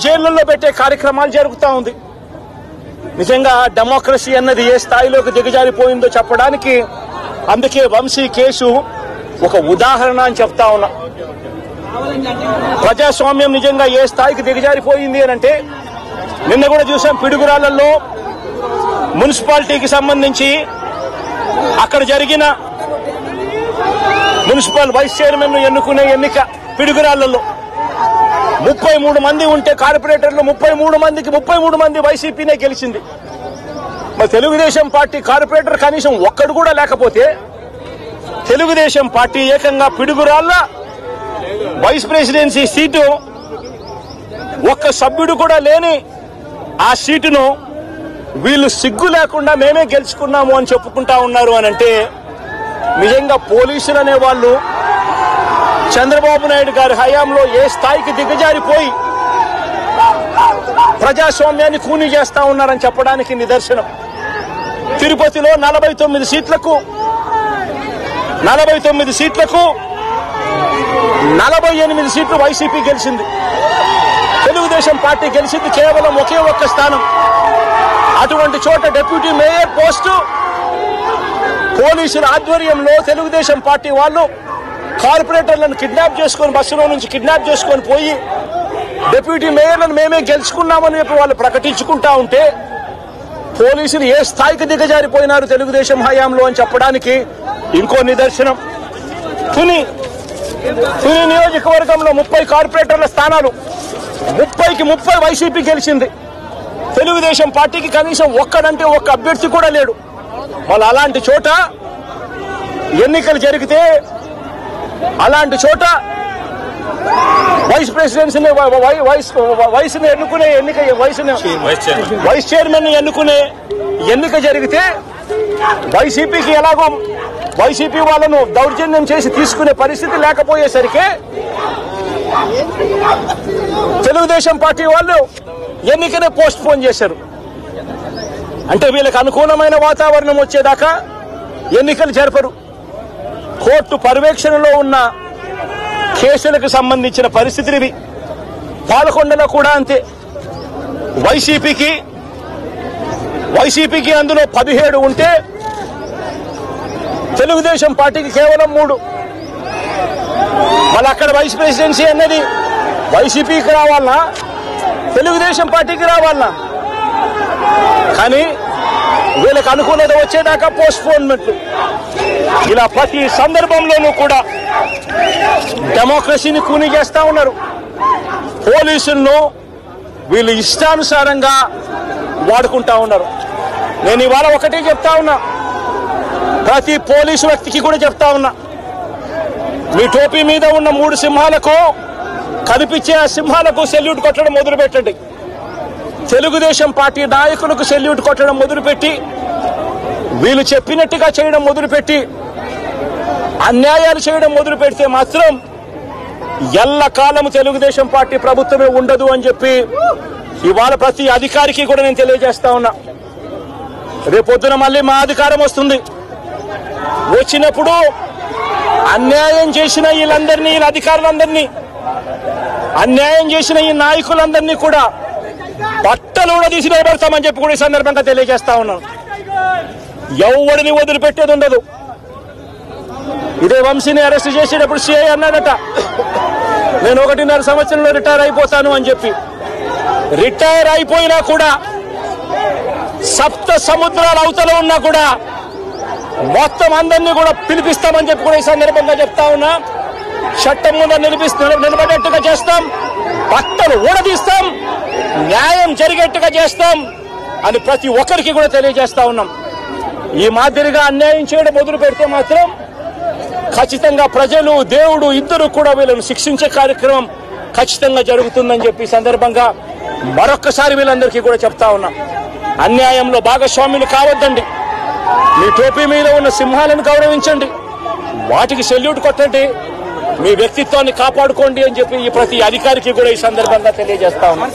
జైళ్లలో పెట్టే కార్యక్రమాలు జరుగుతూ ఉంది. నిజంగా డెమోక్రసీ అన్నది ఏ స్థాయిలోకి దిగజారిపోయిందో చెప్పడానికి అందుకే వంశీ కేసు ఒక ఉదాహరణ అని చెప్తా ఉన్నా. ప్రజాస్వామ్యం నిజంగా ఏ స్థాయికి దిగజారిపోయింది అని అంటే నిన్న కూడా చూసాం. పిడుగురాళ్లలో మున్సిపాలిటీకి సంబంధించి అక్కడ జరిగిన మున్సిపల్ వైస్ చైర్మన్ ఎన్నుకునే ఎన్నిక పిడుగురాళ్లలో 33 మంది ఉంటే కార్పొరేటర్లు 33 మందికి 33 మంది వైసీపీనే గెలిచింది. మరి తెలుగుదేశం పార్టీ కార్పొరేటర్ కనీసం ఒక్కడు కూడా లేకపోతే తెలుగుదేశం పార్టీ ఏకంగా పిడుగురాళ్ల వైస్ ప్రెసిడెన్సీ సీటు ఒక్క సభ్యుడు కూడా లేని ఆ సీటును వీళ్ళు సిగ్గు లేకుండా మేమే గెలుచుకున్నాము అని చెప్పుకుంటా ఉన్నారు అని అంటే నిజంగా పోలీసులు అనే వాళ్ళు చంద్రబాబు నాయుడు గారి హయాంలో ఏ స్థాయికి దిగజారిపోయి ప్రజాస్వామ్యాన్ని కూనీ చేస్తా ఉన్నారని చెప్పడానికి నిదర్శనం. తిరుపతిలో 49 సీట్లకు 48 సీట్లు వైసీపీ గెలిచింది. తెలుగుదేశం పార్టీ గెలిచింది కేవలం ఒకే ఒక్క స్థానం. అటువంటి చోట డిప్యూటీ మేయర్ పోస్టు పోలీసుల ఆధ్వర్యంలో తెలుగుదేశం పార్టీ వాళ్ళు కార్పొరేటర్లను కిడ్నాప్ చేసుకొని బస్సులో నుంచి కిడ్నాప్ చేసుకొని పోయి డిప్యూటీ మేయర్లను మేమే గెలుచుకున్నామని చెప్పి వాళ్ళు ప్రకటించుకుంటా ఉంటే పోలీసులు ఏ స్థాయికి దిగజారిపోయినారు తెలుగుదేశం హయాంలో అని చెప్పడానికి ఇంకో నిదర్శనం. తుని నియోజకవర్గంలో 30 కార్పొరేటర్ల స్థానాలు 30కి 30 వైసీపీ గెలిచింది. తెలుగుదేశం పార్టీకి కనీసం ఒక్కడంటే ఒక్క అభ్యర్థి కూడా లేడు. వాళ్ళు అలాంటి చోట ఎన్నికలు జరిగితే అలాంటి చోట వైస్ ప్రెసిడెన్సీని వయసుని ఎన్నుకునే ఎన్నిక వైస్ చైర్మన్ ఎన్నుకునే ఎన్నిక జరిగితే వైసీపీకి ఎలాగో వైసీపీ వాళ్ళను దౌర్జన్యం చేసి తీసుకునే పరిస్థితి లేకపోయేసరికి తెలుగుదేశం పార్టీ వాళ్ళు ఎన్నికనే పోస్ట్ పోన్ చేశారు. అంటే వీళ్ళకి అనుకూలమైన వాతావరణం వచ్చేదాకా ఎన్నికలు జరపరు. కోర్టు పర్యవేక్షణలో ఉన్న కేసులకు సంబంధించిన పరిస్థితులు ఇవి. పాలకొండలో కూడా అంతే. వైసీపీకి అందులో 17 ఉంటే తెలుగుదేశం పార్టీకి కేవలం 3. మళ్ళీ అక్కడ వైస్ ప్రెసిడెన్సీ అన్నది వైసీపీకి రావాలన్నా తెలుగుదేశం పార్టీకి రావాలన్నా కానీ వీళ్ళకి అనుకూలత వచ్చేదాకా పోస్ట్ పోన్మెంట్లు. ఇలా ప్రతి సందర్భంలోనూ కూడా డెమోక్రసీని కూనీ చేస్తా ఉన్నారు. పోలీసులను వీళ్ళు ఇష్టానుసారంగా వాడుకుంటా ఉన్నారు. నేను ఇవాళ ఒకటే చెప్తా ఉన్నా, ప్రతి పోలీసు వ్యక్తికి కూడా చెప్తా ఉన్నా, మీ టోపీ మీద ఉన్న 3 సింహాలకు కనిపించే ఆ సింహాలకు సెల్యూట్ కొట్టడం మొదలుపెట్టండి. తెలుగుదేశం పార్టీ నాయకులకు సెల్యూట్ కొట్టడం మొదలుపెట్టి వీళ్ళు చెప్పినట్టుగా చేయడం మొదలుపెట్టి అన్యాయాలు చేయడం మొదలు పెడితే మాత్రం ఎల్లకాలం తెలుగుదేశం పార్టీ ప్రభుత్వమే ఉండదు అని చెప్పి ఇవాళ ప్రతి అధికారికి కూడా నేను తెలియజేస్తా ఉన్నా. రేపొద్దున మళ్ళీ మా అధికారం వస్తుంది. వచ్చినప్పుడు అన్యాయం చేసిన వీళ్ళందరినీ, వీళ్ళ అధికారులందరినీ, అన్యాయం చేసిన ఈ నాయకులందరినీ కూడా బట్టలు కూడా తీసి నిలబెడతామని చెప్పి కూడా ఈ సందర్భంగా తెలియజేస్తా ఉన్నాను. ఎవరిని వదిలిపెట్టేది ఉండదు. ఇదే వంశీని అరెస్ట్ చేసేటప్పుడు సిఐ అన్నాడట, నేను 1.5 సంవత్సరంలో రిటైర్ అయిపోతాను అని చెప్పి. రిటైర్ అయిపోయినా కూడా సప్త సముద్రాల అవతల ఉన్నా కూడా మొత్తం అందరినీ కూడా పిలిపిస్తామని చెప్పి కూడా ఈ సందర్భంగా చెప్తా ఉన్నా. చట్టం ముందు నిలబడేట్టుగా చేస్తాం, బట్టలు ఊడదీస్తాం, న్యాయం జరిగేట్టుగా చేస్తాం అని ప్రతి ఒక్కరికి కూడా తెలియజేస్తా ఉన్నాం. ఈ మాదిరిగా అన్యాయం చేయడం మొదలు పెడితే మాత్రం ఖచ్చితంగా ప్రజలు, దేవుడు ఇద్దరు కూడా వీళ్ళను శిక్షించే కార్యక్రమం ఖచ్చితంగా జరుగుతుందని చెప్పి సందర్భంగా మరొక్కసారి వీళ్ళందరికీ కూడా చెప్తా ఉన్నాం. అన్యాయంలో భాగస్వాములు కావద్దండి. మీ టోపీ మీద ఉన్న సింహాలను గౌరవించండి, వాటికి సెల్యూట్ కొట్టండి, మీ వ్యక్తిత్వాన్ని కాపాడుకోండి అని చెప్పి ఈ ప్రతి అధికారికి కూడా ఈ సందర్భంగా తెలియజేస్తా ఉన్నాం.